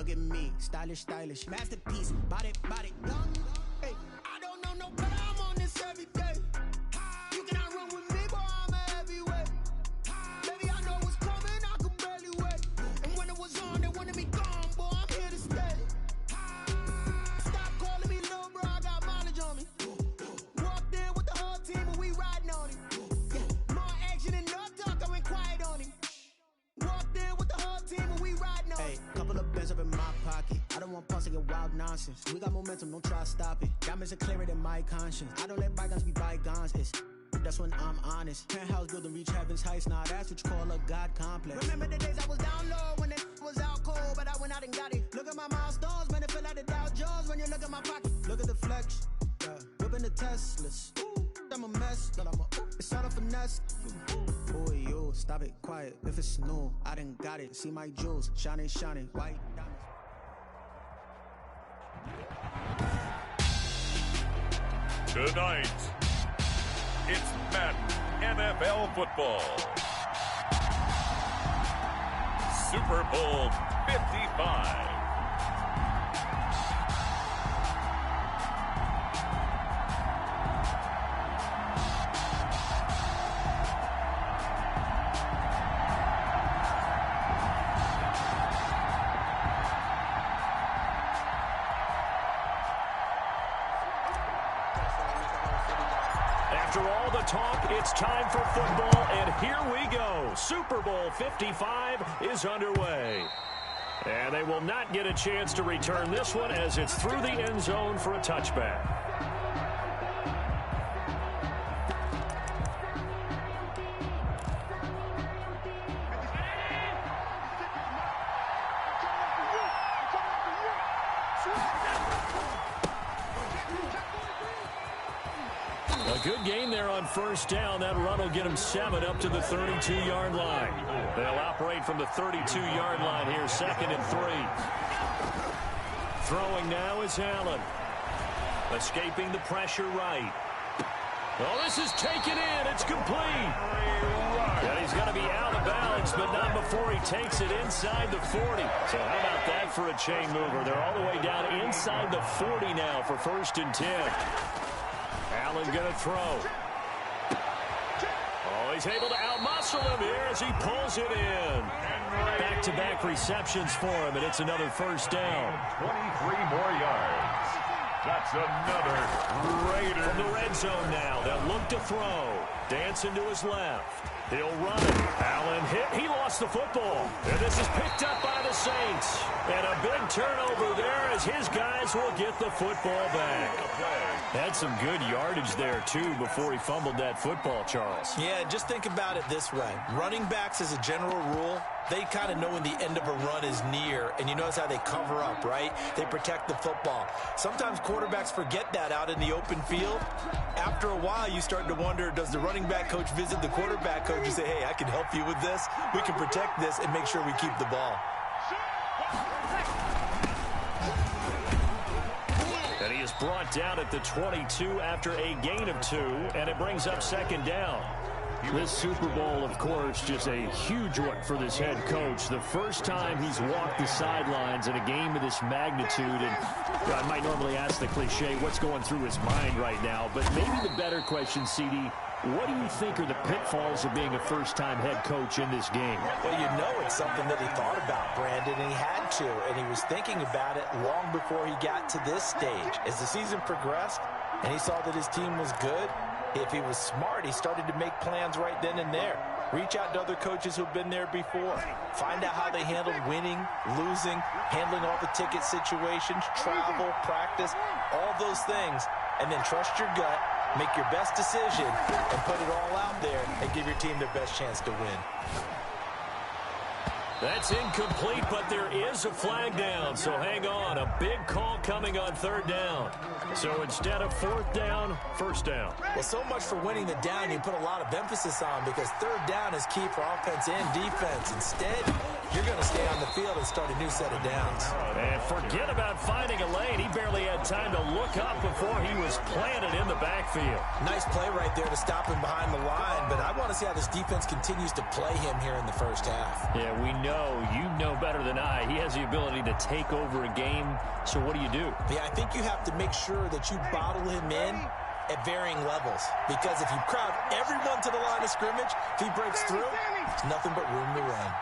look at me, stylish, stylish, masterpiece, body, body, young. Hey, I don't know no better, I'm on this every day. You cannot run with me, boy, I'm a heavyweight. Baby, I know what's coming, I could barely wait. And when it was on, they wanted me gone, boy, I'm here to stay. Stop calling me little bro, I got mileage on me. Walked in with the whole team and we riding on him. Yeah, more action and no talk, I went quiet on him. Walked in with the whole team and we riding on him. Hey, couple of bands up in my pocket. I don't want pause to get wild nonsense. We got momentum, don't try to stop it. Diamonds are clearer than my conscience. I don't let bygones be bygones. That's when I'm honest. Penthouse building, reach heaven's heights. Nah, that's what you call a God complex. Remember the days I was down low when it was out cold, but I went out and got it. Look at my milestones, man, it feel like the Dow Jones when you look at my pocket. Look at the flex, yeah. Whipping the Teslas. I'm a mess, but it's all a finesse. Boy, you, stop it, quiet. If it's new, I done got it. See my jewels, shining, shining, white diamonds. Tonight, it's Madden NFL football. Super Bowl 55. After all the talk, it's time for football, and here we go. Super Bowl 55 is underway. And they will not get a chance to return this one as it's through the end zone for a touchback. A good gain there on first down. That run will get them 7 up to the 32-yard line. They'll operate from the 32-yard line here, 2nd and 3. Throwing now is Allen. Escaping the pressure right. Oh, this is taken in. It's complete. And he's going to be out of bounds, but not before he takes it inside the 40. So how about that for a chain mover? They're all the way down inside the 40 now for 1st and 10. Allen going to throw. Oh, he's able to outmuscle him here as he pulls it in. Back-to-back receptions for him, and it's another 1st down. 23 more yards. That's another Raider. From the red zone now, they'll look to throw. Dancing to his left. He'll run it. Allen hit. He lost the football. And this is picked up by the Saints. And a big turnover there as his guys will get the football back. Had some good yardage there, too, before he fumbled that football, Charles. Yeah, just think about it this way. Running backs, as a general rule, they kind of know when the end of a run is near, and you notice how they cover up, right? They protect the football. Sometimes quarterbacks forget that out in the open field. After a while, you start to wonder, does the running back coach visit the quarterback coach and say, hey, I can help you with this? We can protect this and make sure we keep the ball. And he is brought down at the 22 after a gain of 2, and it brings up 2nd down. This Super Bowl, of course, just a huge one for this head coach. The first time he's walked the sidelines in a game of this magnitude. And I might normally ask the cliche, what's going through his mind right now? But maybe the better question, CD, what do you think are the pitfalls of being a first-time head coach in this game? Well, you know it's something that he thought about, Brandon, and he had to. And he was thinking about it long before he got to this stage. As the season progressed and he saw that his team was good, if he was smart, he started to make plans right then and there. Reach out to other coaches who've been there before. Find out how they handled winning, losing, handling all the ticket situations, travel, practice, all those things. And then trust your gut, make your best decision, and put it all out there and give your team their best chance to win. That's incomplete, but there is a flag down, so hang on. A big call coming on 3rd down. So instead of 4th down, 1st down. Well, so much for winning the down you put a lot of emphasis on, because 3rd down is key for offense and defense. Instead, you're going to stay on the field and start a new set of downs. And forget about finding a lane. He barely had time to look up before he was planted in the backfield. Nice play right there to stop him behind the line, but I want to see how this defense continues to play him here in the first half. Yeah, we know. You know better than I. He has the ability to take over a game, so what do you do? Yeah, I think you have to make sure that you bottle him in at varying levels, because if you crowd everyone to the line of scrimmage, if he breaks through, there's nothing but room to run.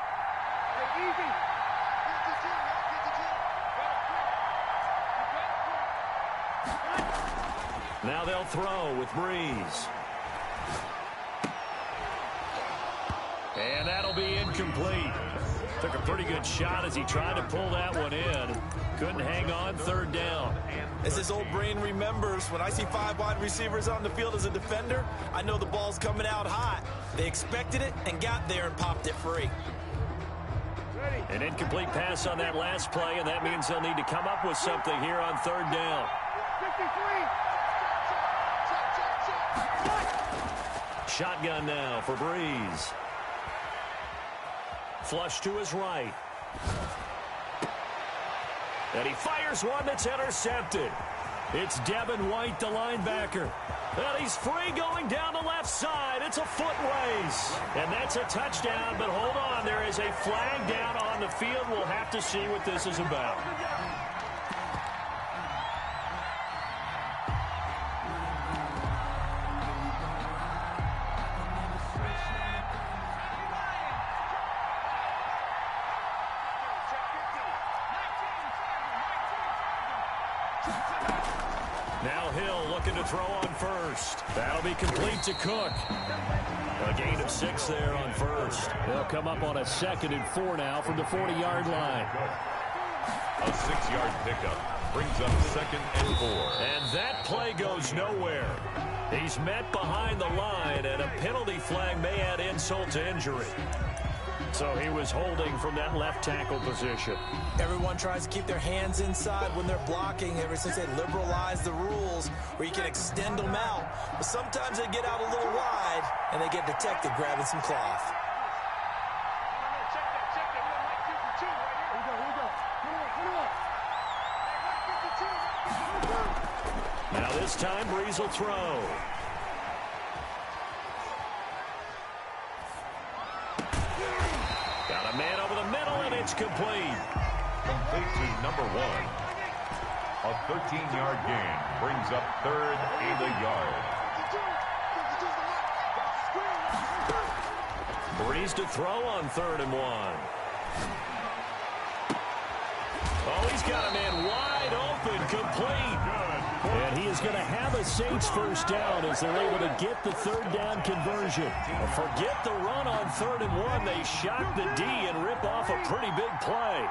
Now they'll throw with Breeze. And that'll be incomplete. Took a pretty good shot as he tried to pull that one in. Couldn't hang on, third down. As his old brain remembers, when I see 5 wide receivers on the field as a defender, I know the ball's coming out hot. They expected it and got there and popped it free. An incomplete pass on that last play, and that means they'll need to come up with something here on third down. Shotgun now for Breeze. Flush to his right. And he fires one that's intercepted. It's Devin White, the linebacker. And he's free going down the left side. It's a foot race. And that's a touchdown, but hold on. There is a flag down on the field. We'll have to see what this is about. Now Hill looking to throw on first. That'll be complete to Cook. A gain of 6 there on first. They'll come up on a 2nd and 4 now from the 40-yard line. A 6-yard pickup brings up 2nd and 4. And that play goes nowhere. He's met behind the line, and a penalty flag may add insult to injury. So he was holding from that left tackle position. Everyone tries to keep their hands inside when they're blocking ever since they liberalized the rules where you can extend them out. But sometimes they get out a little wide and they get detected grabbing some cloth. Now this time Breeze will throw. Got a man over the middle, and it's complete. Complete to number 1. A 13-yard gain brings up 3rd and a yard. Breeze to throw on 3rd and 1. Oh, he's got a man wide open, complete. And he is going to have a Saints first down as they're able to get the 3rd down conversion. Forget the run on 3rd and 1. They shock the D and rip off a pretty big play.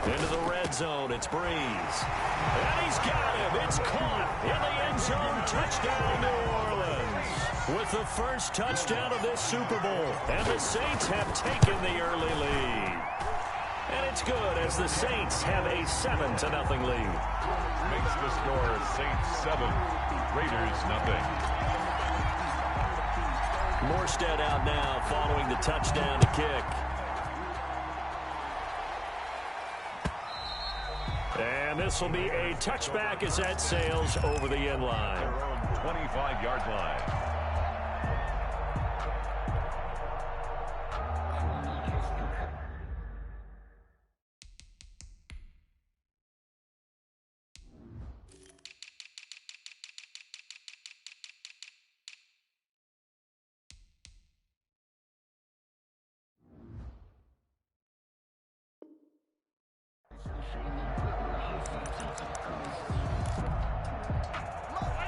Into the red zone, it's Breeze. And he's got him. It's caught in the end zone. Touchdown, New Orleans. With the first touchdown of this Super Bowl. And the Saints have taken the early lead. And it's good as the Saints have a 7-0 lead. Makes the score Saints 7, Raiders 0. Morstead out now following the touchdown to kick. And this will be a touchback as that sails over the end line. Their own 25-yard line.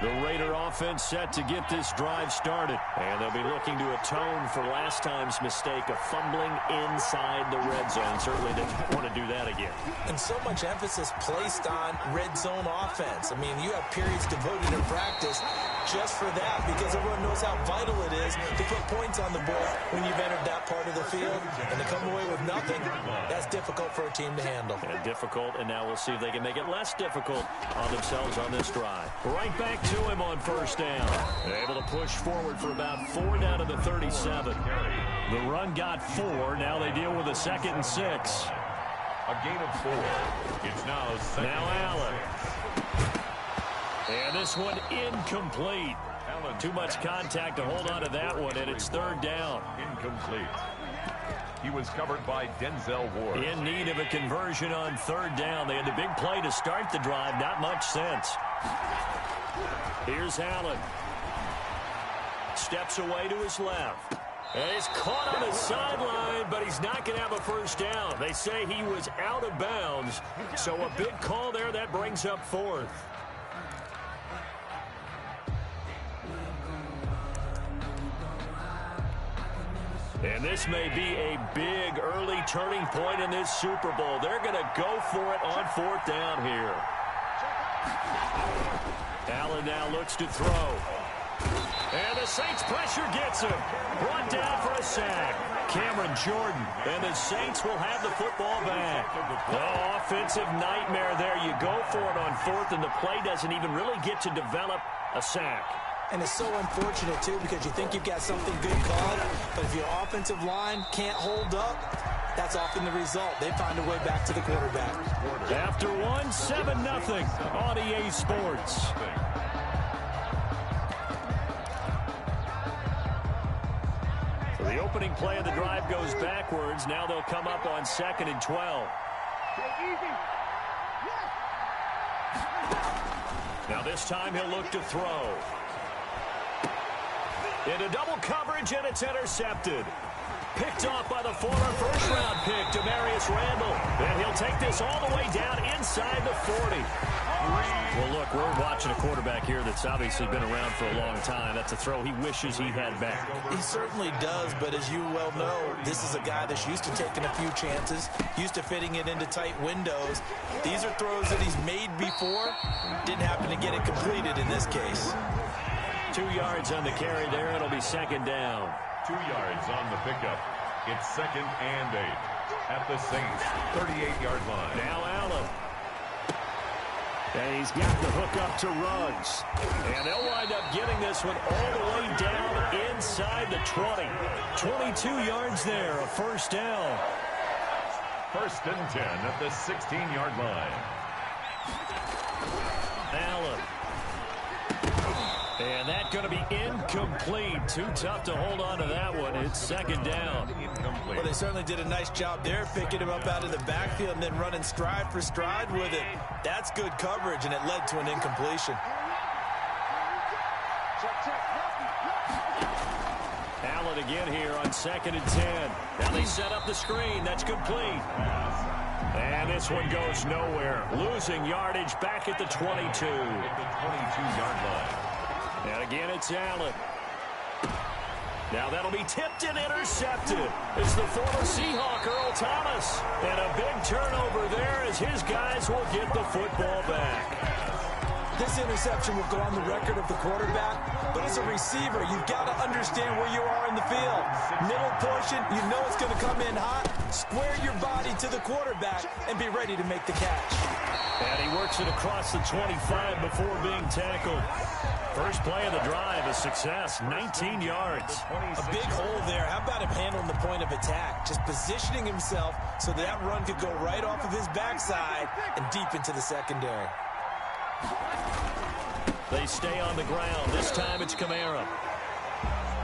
The Raider offense set to get this drive started. And they'll be looking to atone for last time's mistake of fumbling inside the red zone. Certainly didn't want to do that again. And so much emphasis placed on red zone offense. I mean, you have periods devoted in practice just for that because everyone knows how vital it is to put points on the board when you've entered that part of the field. And to come away with nothing, that's difficult for a team to handle. And difficult, and now we'll see if they can make it less difficult on themselves on this drive. Right back to him on first down. They're able to push forward for about 4 down to the 37. The run got 4. Now they deal with a 2nd and 6. A gain of 4. It's now second. Now Allen. And this one incomplete. Too much contact to hold on to that one, and it's 3rd down. Incomplete. He was covered by Denzel Ward. In need of a conversion on 3rd down. They had the big play to start the drive. Not much sense. Here's Allen. Steps away to his left. And he's caught on the sideline, but he's not going to have a first down. They say he was out of bounds. So a big call there. That brings up 4th. And this may be a big early turning point in this Super Bowl. They're going to go for it on 4th down here. Allen now looks to throw. And the Saints pressure gets him. Brought down for a sack. Cameron Jordan. And the Saints will have the football back. Oh, offensive nightmare there. You go for it on 4th, and the play doesn't even really get to develop a sack. And it's so unfortunate, too, because you think you've got something good called, but if your offensive line can't hold up, that's often the result. They find a way back to the quarterback. After 1, 7-0 on EA Sports. So the opening play of the drive goes backwards. Now they'll come up on 2nd and 12. Now this time he'll look to throw. Into double coverage, and it's intercepted. Picked off by the former first-round pick, Demarius Randall. And he'll take this all the way down inside the 40. Well, look, we're watching a quarterback here that's obviously been around for a long time. That's a throw he wishes he had back. He certainly does, but as you well know, this is a guy that's used to taking a few chances, used to fitting it into tight windows. These are throws that he's made before. Didn't happen to get it completed in this case. 2 yards on the carry there. It'll be 2nd down. 2 yards on the pickup. It's 2nd and 8 at the Saints' 38-yard line. Now Allen. And he's got the hook up to Ruggs. And they'll wind up getting this one all the way down inside the 20. 22 yards there, a first down. 1st and 10 at the 16-yard line. Allen. And that's going to be incomplete. Too tough to hold on to that one. It's 2nd down. Incomplete. Well, they certainly did a nice job there, picking him up out of the backfield and then running stride for stride with it. That's good coverage, and it led to an incompletion. Allen again here on 2nd and 10. Now they set up the screen. That's complete. And this one goes nowhere. Losing yardage back at the 22. At the 22-yard line. And again, it's Allen. Now that'll be tipped and intercepted. It's the former Seahawk, Earl Thomas. And a big turnover there as his guys will get the football back. This interception will go on the record of the quarterback, but as a receiver, you've got to understand where you are in the field. Middle portion, you know it's going to come in hot. Square your body to the quarterback and be ready to make the catch. And he works it across the 25 before being tackled. First play of the drive, a success, 19 yards. A big hole there. How about him handling the point of attack? Just positioning himself so that run could go right off of his backside and deep into the secondary. They stay on the ground. This time it's Kamara.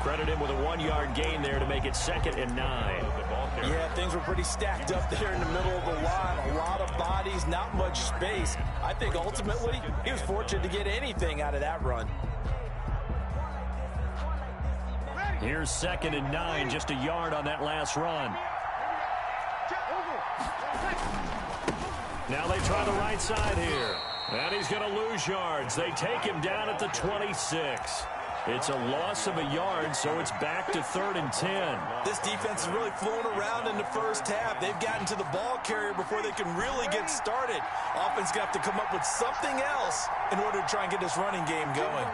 Credit him with a 1-yard gain there to make it 2nd and 9. Yeah, things were pretty stacked up there in the middle of the line. A lot of bodies, not much space. I think ultimately he was fortunate to get anything out of that run. Here's 2nd and 9, just a yard on that last run. Now they try the right side here. And he's going to lose yards. They take him down at the 26. It's a loss of a yard, so it's back to 3rd and 10. This defense has really flown around in the first half. They've gotten to the ball carrier before they can really get started. Offense got to come up with something else in order to try and get this running game going.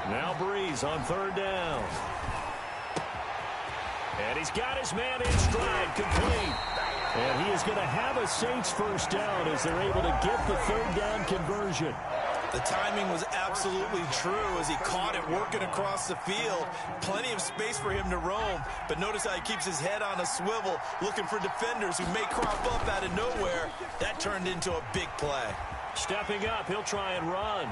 Now Breeze on third down. And he's got his man in stride, complete. And he is going to have a Saints first down as they're able to get the third down conversion. The timing was absolutely true as he caught it working across the field. Plenty of space for him to roam, but notice how he keeps his head on a swivel, looking for defenders who may crop up out of nowhere. That turned into a big play. Stepping up, he'll try and run.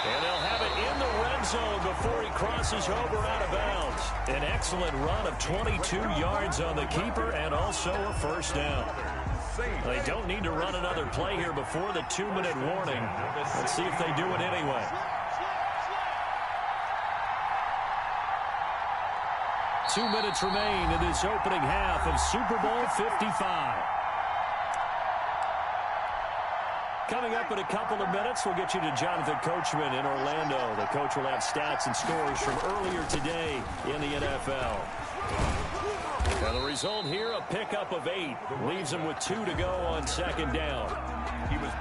And they'll have it in the red zone before he crosses over out of bounds. An excellent run of 22 yards on the keeper and also a first down. They don't need to run another play here before the 2-minute warning. Let's see if they do it anyway. 2 minutes remain in this opening half of Super Bowl 55. Coming up in a couple of minutes, we'll get you to Jonathan Coachman in Orlando. The coach will have stats and scores from earlier today in the NFL. Now the result here, a pickup of 8. Leaves him with 2 to go on second down.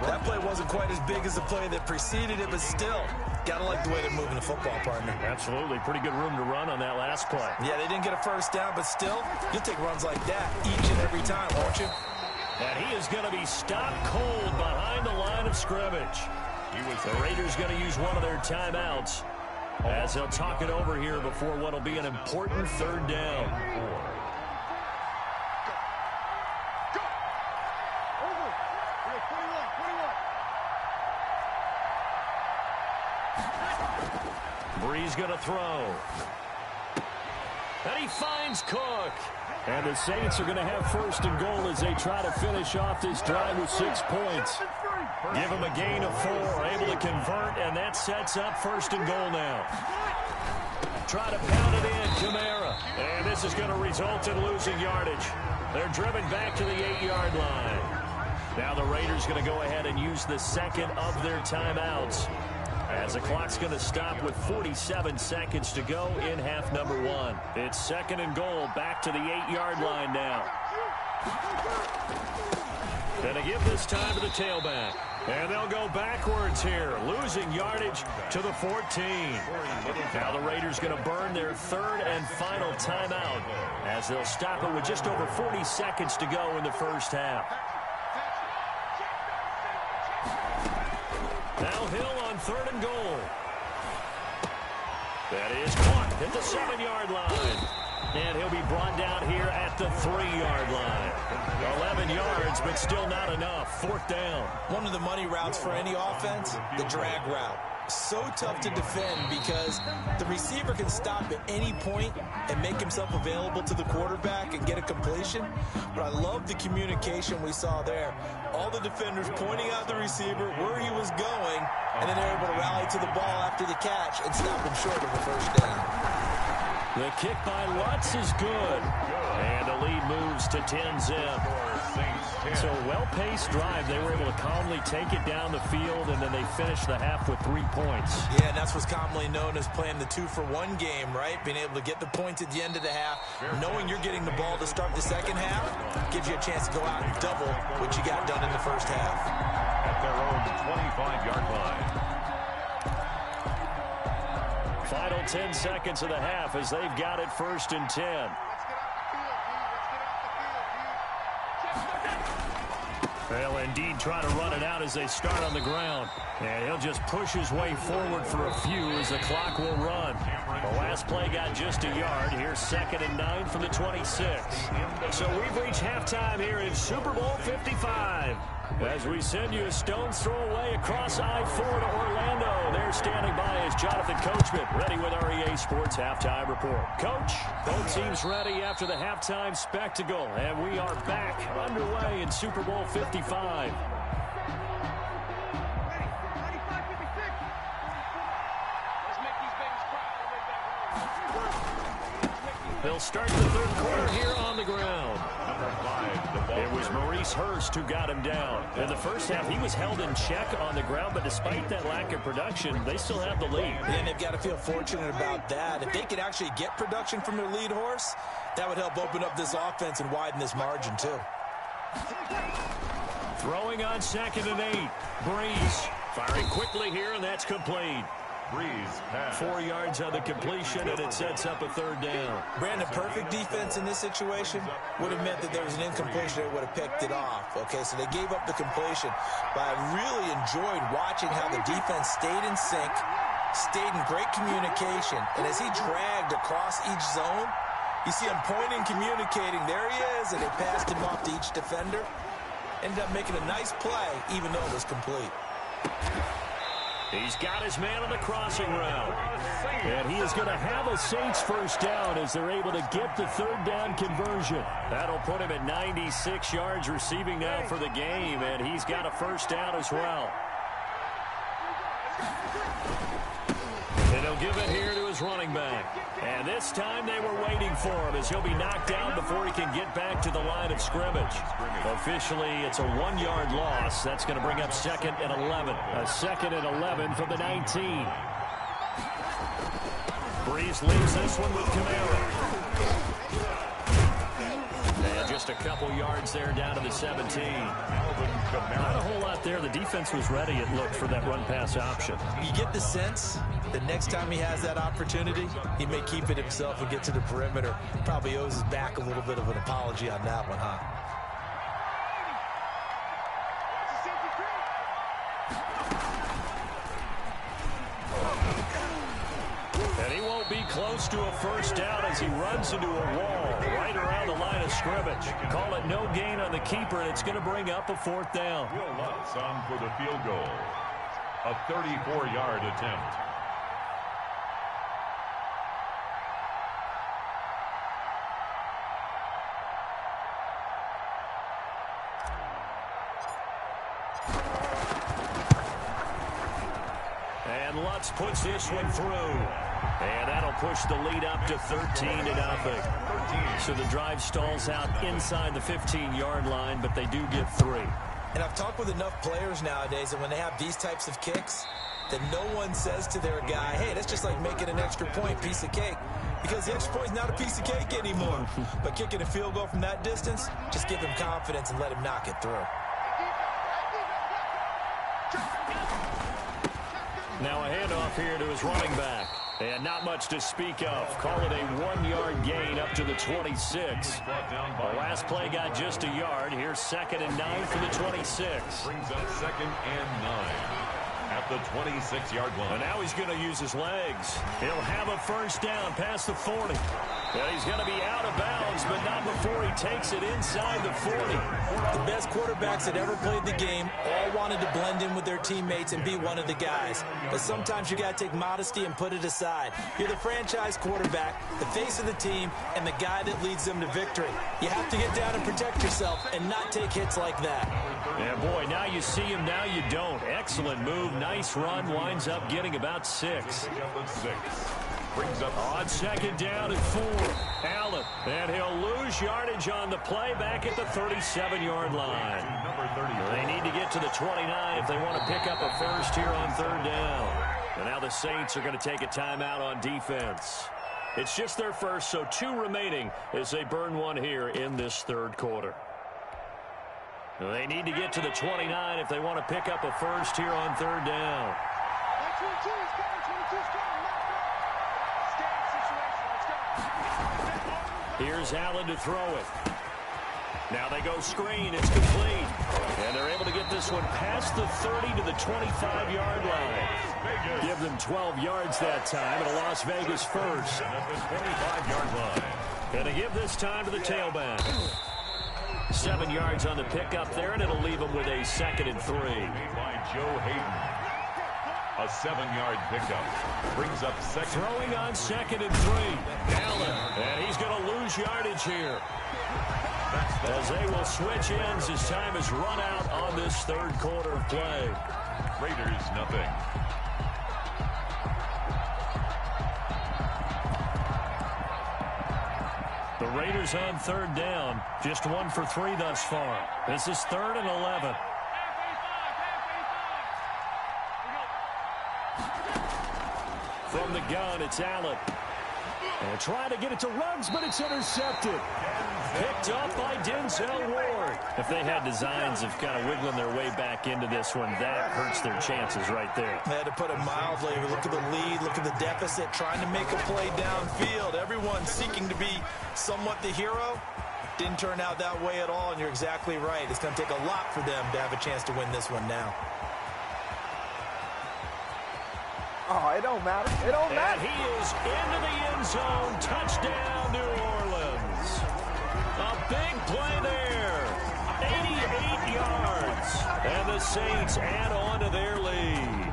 That play wasn't quite as big as the play that preceded it, but still, gotta like the way they're moving the football, partner. Absolutely. Pretty good room to run on that last play. Yeah, they didn't get a first down, but still, you'll take runs like that each and every time, won't you? And he is going to be stopped cold behind the line of scrimmage. The Raiders going to use one of their timeouts as they'll talk it over here before what will be an important third down. Breeze going to throw. And he finds Cook. And the Saints are going to have first and goal as they try to finish off this drive with 6 points. Give them a gain of 4, able to convert, and that sets up first and goal now. Try to pound it in, Kamara. And this is going to result in losing yardage. They're driven back to the 8-yard line. Now the Raiders going to go ahead and use the second of their timeouts, as the clock's going to stop with 47 seconds to go in half number 1. It's second and goal, back to the 8-yard line now. Going to give this time to the tailback. And they'll go backwards here, losing yardage to the 14. Now the Raiders going to burn their third and final timeout as they'll stop it with just over 40 seconds to go in the first half. Now Hill on third and goal. That is caught at the 7-yard line. And he'll be brought down here at the 3-yard line. 11 yards, but still not enough. Fourth down. One of the money routes for any offense, the drag route. So tough to defend because the receiver can stop at any point and make himself available to the quarterback and get a completion. But I love the communication we saw there. All the defenders pointing out the receiver, where he was going, and then they're able to rally to the ball after the catch and stop him short of the first down. The kick by Lutz is good. And the lead moves to 10-zip. So a well-paced drive. They were able to calmly take it down the field, and then they finished the half with 3 points. Yeah, and that's what's commonly known as playing the 2-for-1 game, right? Being able to get the points at the end of the half, knowing you're getting the ball to start the second half, gives you a chance to go out and double what you got done in the first half. At their own 25-yard line. Final 10 seconds of the half as they've got it first and 10. They'll indeed try to run it out as they start on the ground. And he'll just push his way forward for a few as the clock will run. The last play got just a yard. Here's 2nd and 9 from the 26. So we've reached halftime here in Super Bowl 55. As we send you a stone's throw away across I-4 to Orlando. There standing by is Jonathan Coachman, ready with our EA Sports Halftime Report. Coach, both teams ready after the halftime spectacle, and we are back underway in Super Bowl 55. They'll start the third quarter here on the ground. It was Maurice Hurst who got him down. In the first half, he was held in check on the ground, but despite that lack of production, they still have the lead. And they've got to feel fortunate about that. If they could actually get production from their lead horse, that would help open up this offense and widen this margin, too. Throwing on 2nd and 8. Breeze firing quickly here, and that's complete. 4 yards on the completion, and it sets up a third down. Brandon, perfect defense in this situation would have meant that there was an incompletion that would have picked it off. Okay, so they gave up the completion, but I really enjoyed watching how the defense stayed in sync, stayed in great communication, and as he dragged across each zone, you see him pointing, communicating. There he is, and they passed him off to each defender. Ended up making a nice play, even though it was complete. He's got his man on the crossing route. And he is going to have a Saints first down as they're able to get the third down conversion. That'll put him at 96 yards receiving now for the game, and he's got a first down as well. And he'll give it here to his running back. And this time they were waiting for him as he'll be knocked down before he can get back to the line of scrimmage. Officially, it's a 1-yard loss. That's going to bring up 2nd and 11. A 2nd and 11 from the 19. Breeze leaves this one with Kamara. And just a couple yards there down to the 17. Not a whole lot there. The defense was ready, it looked, for that run-pass option. You get the sense that next time he has that opportunity, he may keep it himself and get to the perimeter. Probably owes his back a little bit of an apology on that one, huh? And he won't be close to a first down as he runs into a wall right around the line of scrimmage. Call it no gain on the keeper, and it's going to bring up a 4th down. Will Lutz on for the field goal. A 34-yard attempt. And Lutz puts this one through. And that'll push the lead up to 13-0. So the drive stalls out inside the 15-yard line, but they do get 3. And I've talked with enough players nowadays that when they have these types of kicks, that no one says to their guy, hey, that's just like making an extra point, piece of cake. Because the extra point is not a piece of cake anymore. But kicking a field goal from that distance, just give him confidence and let him knock it through. Now a handoff here to his running back. And not much to speak of. Call it a 1-yard gain up to the 26. The last play got just a yard. Here's 2nd and 9 for the 26. Brings up 2nd and 9 at the 26-yard line. And now he's going to use his legs. He'll have a first down past the 40. Well, he's going to be out of bounds, but not before he takes it inside the 40. The best quarterbacks that ever played the game all wanted to blend in with their teammates and be one of the guys. But sometimes you got to take modesty and put it aside. You're the franchise quarterback, the face of the team, and the guy that leads them to victory. You have to get down and protect yourself and not take hits like that. Yeah, boy, now you see him, now you don't. Excellent move, nice run, winds up getting about 6. Brings up on 2nd down and 4. Allen, and he'll lose yardage on the play back at the 37-yard line. They need to get to the 29 if they want to pick up a first here on 3rd down. And now the Saints are going to take a timeout on defense. It's just their first, so 2 remaining as they burn one here in this 3rd quarter. They need to get to the 29 if they want to pick up a first here on 3rd down. Here's Allen to throw it. Now they go screen. It's complete. And they're able to get this one past the 30 to the 25-yard line. Give them 12 yards that time at a Las Vegas first. at the 25-yard line. And to give this time to the tailback. 7 yards on the pickup there, and it'll leave them with a 2nd and 3. By Joe Hayden. A 7-yard pickup. Brings up 2nd. Throwing on 2nd and 3. Allen. And he's going to lose yardage here. As they will switch ends as time is run out on this 3rd quarter of play. Raiders, nothing. The Raiders on 3rd down. Just 1 for 3 thus far. This is 3rd and 11. From the gun, it's Allen. And trying to get it to Ruggs, but it's intercepted. Picked up by Denzel Ward. If they had designs of kind of wiggling their way back into this one, that hurts their chances right there. They had to put it mildly. Look at the lead, look at the deficit, trying to make a play downfield. Everyone seeking to be somewhat the hero. Didn't turn out that way at all, and you're exactly right. It's going to take a lot for them to have a chance to win this one now. Oh, it don't matter. It don't matter. And he is into the end zone. Touchdown, New Orleans. A big play there. 88 yards. And the Saints add on to their lead.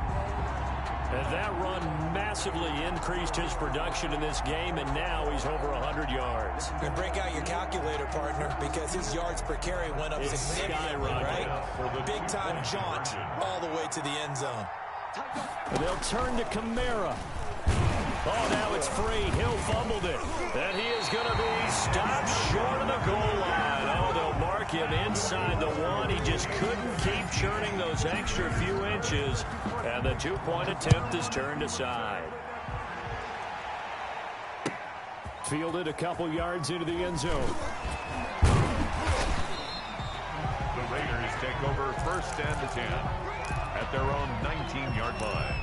And that run massively increased his production in this game, and now he's over 100 yards. And break out your calculator, partner, because his yards per carry went up significantly, right? Big-time jaunt all the way to the end zone. And they'll turn to Kamara. Oh, now it's free. Hill fumbled it. And he is going to be stopped short of the goal line. Oh, they'll mark him inside the one. He just couldn't keep churning those extra few inches. And the two-point attempt is turned aside. Fielded a couple yards into the end zone. The Raiders take over 1st and 10 at their own 19-yard line.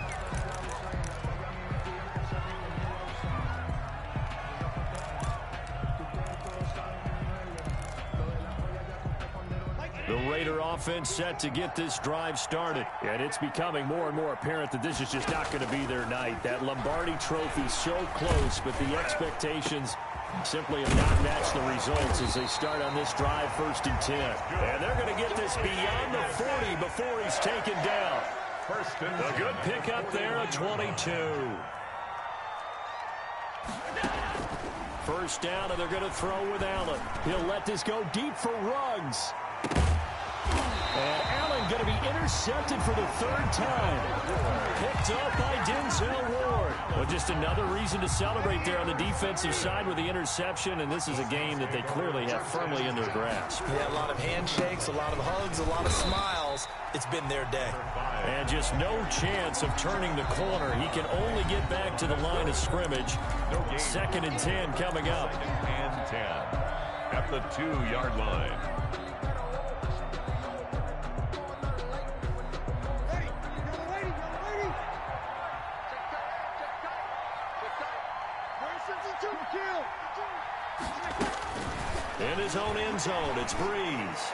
The Raider offense set to get this drive started. And it's becoming more and more apparent that this is just not going to be their night. That Lombardi trophy so close, but the expectations simply have not matched the results as they start on this drive 1st and 10. And they're going to get this beyond the 40 before he's taken down. A good pickup there, a 22. First down, and they're going to throw with Allen. He'll let this go deep for Ruggs. And Allen going to be intercepted for the 3rd time. Picked up by Denzel Ward. Well, just another reason to celebrate there on the defensive side with the interception, and this is a game that they clearly have firmly in their grasp. Yeah, a lot of handshakes, a lot of hugs, a lot of smiles. It's been their day. And just no chance of turning the corner. He can only get back to the line of scrimmage. 2nd and 10 coming up. 2nd and 10 at the 2-yard line. In his own end zone, it's Breeze.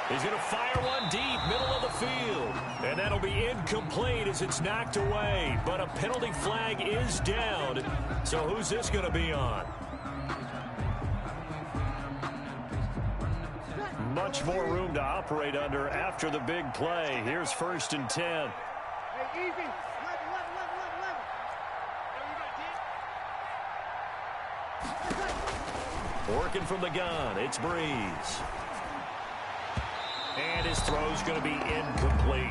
He's going to fire one deep, middle of the field. And that'll be incomplete as it's knocked away. But a penalty flag is down. So who's this going to be on? Much more room to operate under after the big play. Here's 1st and 10. Hey, easy. Working from the gun, it's Breeze. And his throw's going to be incomplete.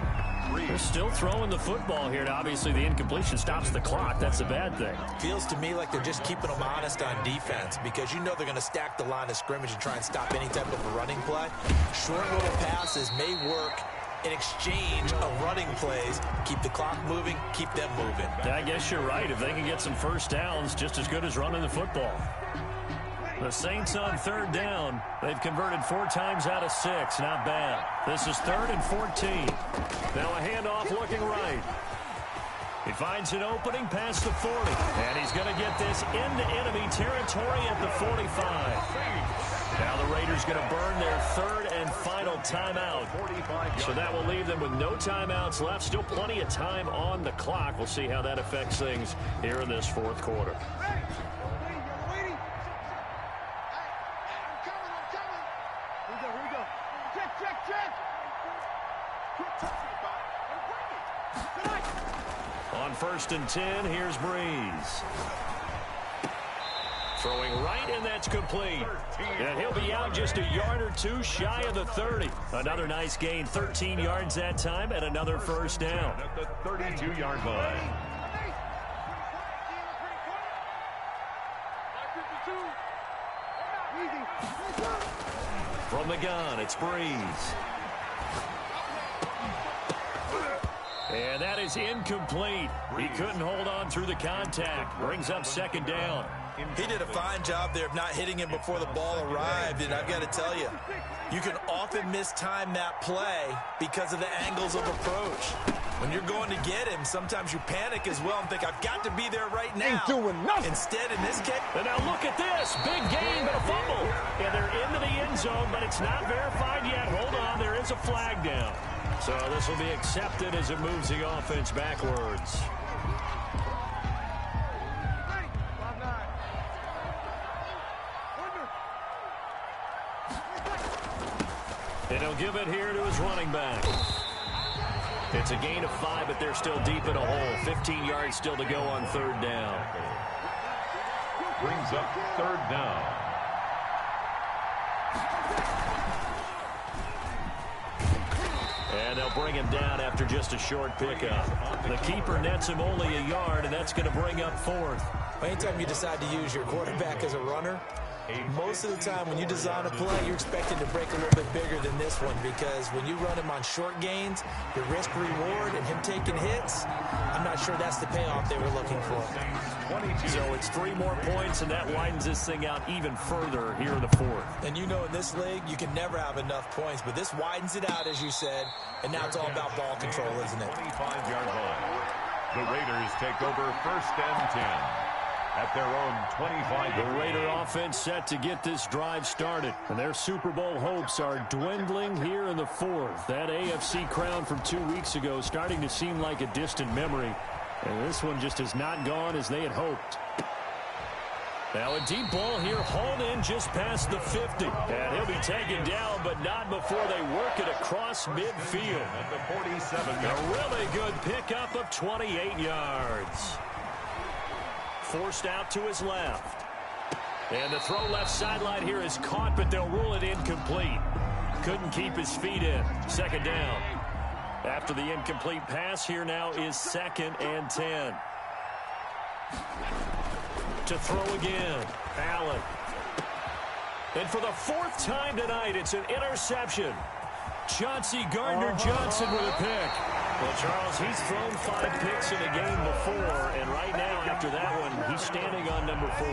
They're still throwing the football here. Now, obviously, the incompletion stops the clock. That's a bad thing. Feels to me like they're just keeping them honest on defense because you know they're going to stack the line of scrimmage and try and stop any type of a running play. Short little passes may work in exchange of running plays. Keep the clock moving, keep them moving. I guess you're right. If they can get some first downs, just as good as running the football. The Saints on 3rd down. They've converted 4 times out of 6. Not bad. This is 3rd and 14. Now a handoff looking right. He finds an opening past the 40. And he's going to get this into enemy territory at the 45. Now the Raiders going to burn their 3rd and final timeout. So that will leave them with no timeouts left. Still plenty of time on the clock. We'll see how that affects things here in this 4th quarter. On 1st and 10, here's Breeze. Throwing right, and that's complete. And he'll be out just a yard or 2 shy of the 30. Another nice gain, 13 yards that time, and another first down. At the 32-yard line. From the gun, it's Breeze. And that is incomplete. He couldn't hold on through the contact. Brings up 2nd down. He did a fine job there of not hitting him before the ball arrived, and I've got to tell you, you can often mistime that play because of the angles of approach. When you're going to get him, sometimes you panic as well and think, I've got to be there right now. Ain't doing nothing. Instead, in this case... And now look at this. Big gain, but a fumble. And they're into the end zone, but it's not verified yet. Hold on, there is a flag down. So this will be accepted as it moves the offense backwards. And he'll give it here to his running back. It's a gain of 5, but they're still deep in a hole. 15 yards still to go on third down. Brings up third down. And they'll bring him down after just a short pickup. The keeper nets him only a yard, and that's going to bring up fourth. Anytime you decide to use your quarterback as a runner, most of the time when you design a play, you're expecting to break a little bit bigger than this one, because when you run him on short gains, your risk-reward and him taking hits, I'm not sure that's the payoff they were looking for. 22. So it's 3 more points, and that widens this thing out even further here in the fourth. And you know in this league, you can never have enough points, but this widens it out, as you said, and now it's all about ball control, isn't it? 25-yard line. The Raiders take over first and 10. At their own 25. The Raider offense set to get this drive started. And their Super Bowl hopes are dwindling here in the fourth. That AFC crown from 2 weeks ago starting to seem like a distant memory. And this one just has not gone as they had hoped. Now a deep ball here, hauled in just past the 50. And he'll be taken down, but not before they work it across midfield. At the 47. A really good pickup of 28 yards. Forced out to his left. And the throw left sideline here is caught, but they'll rule it incomplete. Couldn't keep his feet in. Second down. After the incomplete pass, here now is 2nd and 10. To throw again. Allen. And for the 4th time tonight, it's an interception. Chauncey Gardner-Johnson with a pick. Well, Charles, he's thrown 5 picks in a game before, and right now, after that one, he's standing on number 4.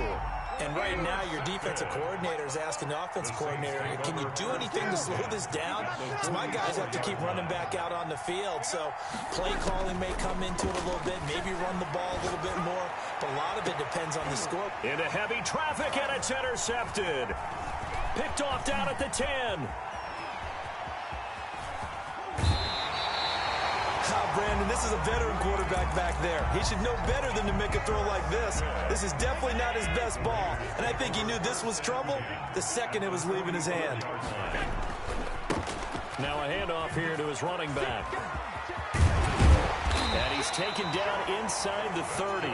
And right now, your defensive coordinator is asking the offensive coordinator, can you do anything to slow this down? Because my guys have to keep running back out on the field, so play calling may come into it a little bit, maybe run the ball a little bit more, but a lot of it depends on the score. Into heavy traffic, and it's intercepted. Picked off down at the 10. Brandon, this is a veteran quarterback back there. He should know better than to make a throw like this. This is definitely not his best ball, and I think he knew this was trouble the second it was leaving his hand. Now a handoff here to his running back. And he's taken down inside the 30.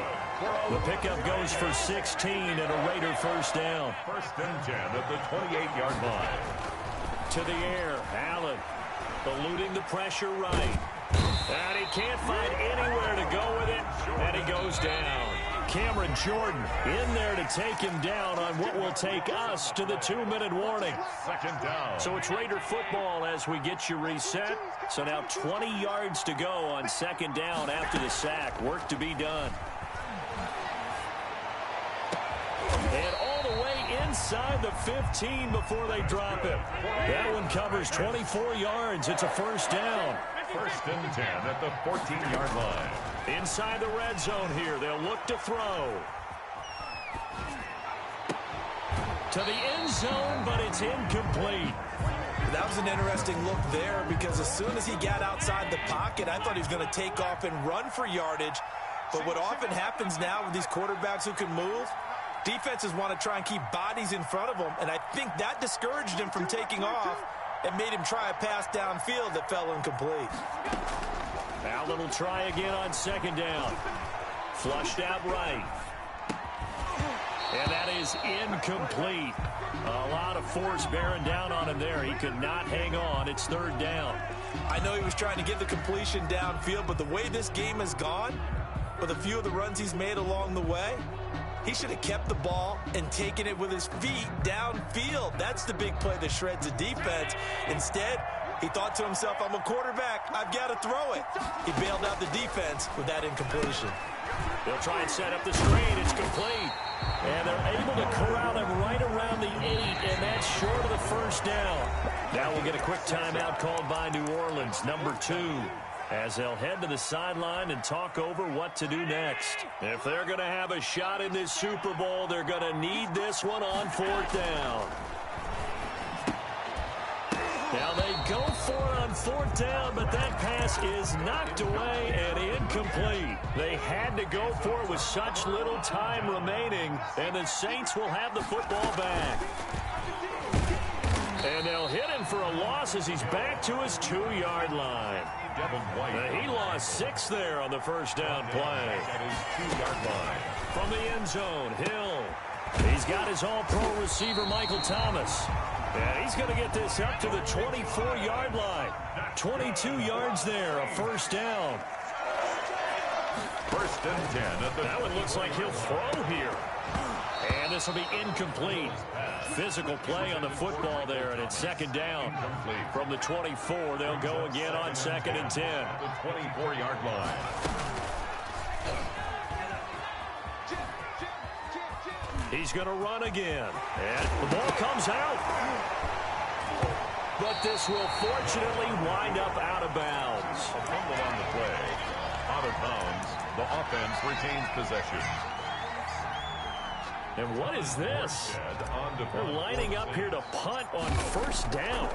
The pickup goes for 16 and a Raider first down. First and 10 at the 28-yard line. To the air, Allen eluding the pressure right. And he can't find anywhere to go with it, and he goes down. Cameron Jordan in there to take him down on what will take us to the 2-minute warning. Second down. So it's Raider football as we get you reset. So now 20 yards to go on second down after the sack. Work to be done. And all the way inside the 15 before they drop it. That one covers 24 yards. It's a first down. First and 10 at the 14-yard line. Inside the red zone here. They'll look to throw. To the end zone, but it's incomplete. That was an interesting look there, because as soon as he got outside the pocket, I thought he was going to take off and run for yardage. But what often happens now with these quarterbacks who can move, defenses want to try and keep bodies in front of them, and I think that discouraged him from taking off and made him try a pass downfield that fell incomplete. Allen will try again on second down. Flushed out right. And that is incomplete. A lot of force bearing down on him there. He could not hang on. It's third down. I know he was trying to get the completion downfield, but the way this game has gone, with a few of the runs he's made along the way, he should have kept the ball and taken it with his feet downfield. That's the big play that shreds the defense. Instead, He thought to himself, I'm a quarterback. I've got to throw it. He bailed out the defense with that incompletion. They'll try and set up the screen. It's complete. And they're able to corral him right around the 8, and that's short of the first down. Now we'll get a quick timeout called by New Orleans, number 2, as they'll head to the sideline and talk over what to do next. If they're going to have a shot in this Super Bowl, they're going to need this one on 4th down. Now they go for it on 4th down, but that pass is knocked away and incomplete. They had to go for it with such little time remaining, and the Saints will have the football back. And they'll hit him for a loss as he's back to his 2-yard line. He lost 6 there on the first down play. At his 2-yard line. From the end zone, Hill. He's got his all-pro receiver, Michael Thomas. And he's going to get this up to the 24-yard line. 22 yards there, a first down. 1st and 10 at the... That one looks like he'll throw here. And this will be incomplete. Physical play on the football there, and it's 2nd down. From the 24, they'll go again on 2nd and 10. The 24-yard line. He's going to run again. And the ball comes out. But this will fortunately wind up out of bounds. A fumble on the play. Out of bounds. The offense retains possession. And what is this? They're lining up here to punt on 1st down.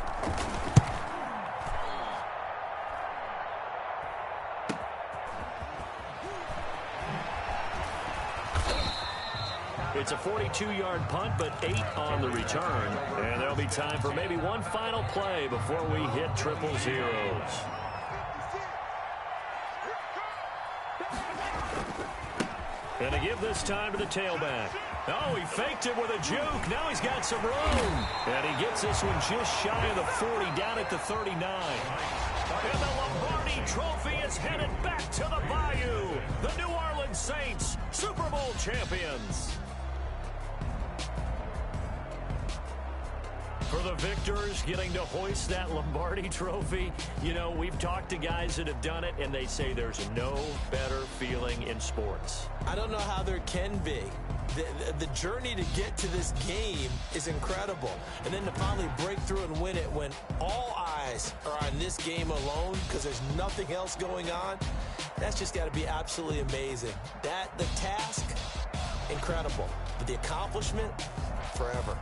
It's a 42-yard punt, but 8 on the return. And there'll be time for maybe one final play before we hit triple zeros. And to give this time to the tailback. Oh, he faked it with a juke. Now he's got some room. And he gets this one just shy of the 40, down at the 39. And the Lombardi Trophy is headed back to the Bayou. The New Orleans Saints, Super Bowl champions. For the victors getting to hoist that Lombardi Trophy, you know, we've talked to guys that have done it, and they say there's no better feeling in sports. I don't know how there can be. The journey to get to this game is incredible. And then to finally break through and win it when all eyes are on this game alone because there's nothing else going on, that's just got to be absolutely amazing. The task, incredible. But the accomplishment, forever.